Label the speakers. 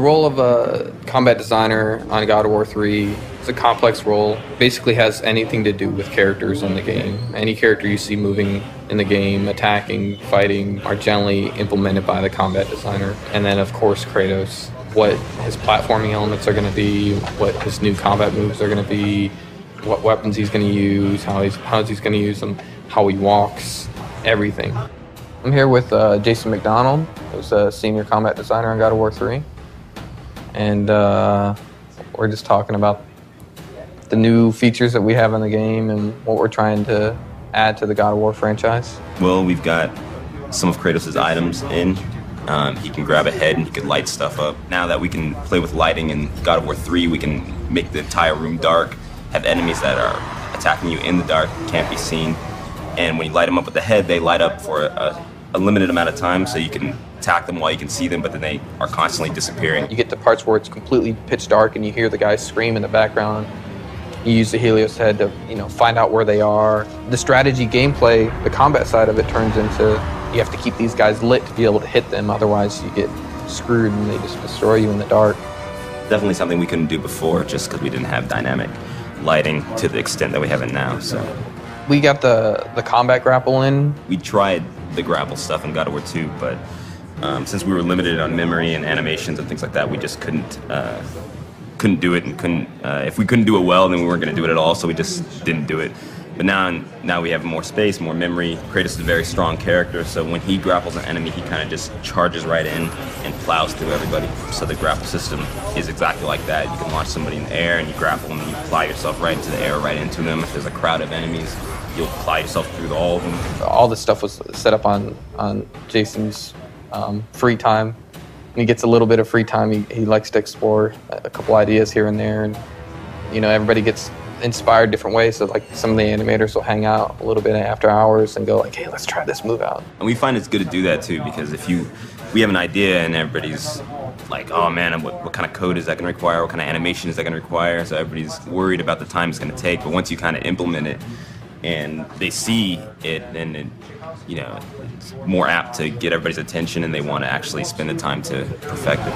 Speaker 1: role of a combat designer on God of War 3 is a complex role. Basically has anything to do with characters in the game. Any character you see moving in the game, attacking, fighting, are generally implemented by the combat designer. And then of course Kratos, what his platforming elements are going to be, what his new combat moves are going to be, what weapons he's going to use, how he's going to use them, how he walks, everything. I'm here with Jason McDonald, who's a senior combat designer on God of War 3. And we're just talking about the new features that we have in the game and what we're trying to add to the God of War franchise.
Speaker 2: Well, we've got some of Kratos' items in. He can grab a head and he can light stuff up. Now that we can play with lighting in God of War 3, we can make the entire room dark, have enemies that are attacking you in the dark, can't be seen. And when you light them up with the head, they light up for a limited amount of time, so you can attack them while you can see them, but then they are constantly disappearing.
Speaker 1: You get to parts where it's completely pitch dark and you hear the guys scream in the background. You use the Helios head to, find out where they are. The strategy gameplay, the combat side of it turns into you have to keep these guys lit to be able to hit them, otherwise you get screwed and they just destroy you in the dark.
Speaker 2: Definitely something we couldn't do before just because we didn't have dynamic lighting to the extent that we have it now. So
Speaker 1: we got the combat grapple in.
Speaker 2: We tried the grapple stuff in God of War 2, but since we were limited on memory and animations and things like that, we just couldn't do it, and if we couldn't do it well, then we weren't going to do it at all, so we just didn't do it. But now we have more space, more memory. Kratos is a very strong character, so when he grapples an enemy, he kind of just charges right in and plows through everybody. So the grapple system is exactly like that. You can launch somebody in the air and you grapple them and you apply yourself right into the air, right into them. If there's a crowd of enemies, you'll apply yourself through all of them.
Speaker 1: All this stuff was set up on Jason's free time. When he gets a little bit of free time, he likes to explore a couple ideas here and there, and everybody gets inspired different ways. So like some of the animators will hang out a little bit after hours and go like, hey, let's try this move out.
Speaker 2: And we find it's good to do that too, because we have an idea and everybody's like, oh man, what kind of code is that going to require? What kind of animation is that going to require? So everybody's worried about the time it's going to take. But once you kind of implement it and they see it, then it's more apt to get everybody's attention and they want to actually spend the time to perfect it.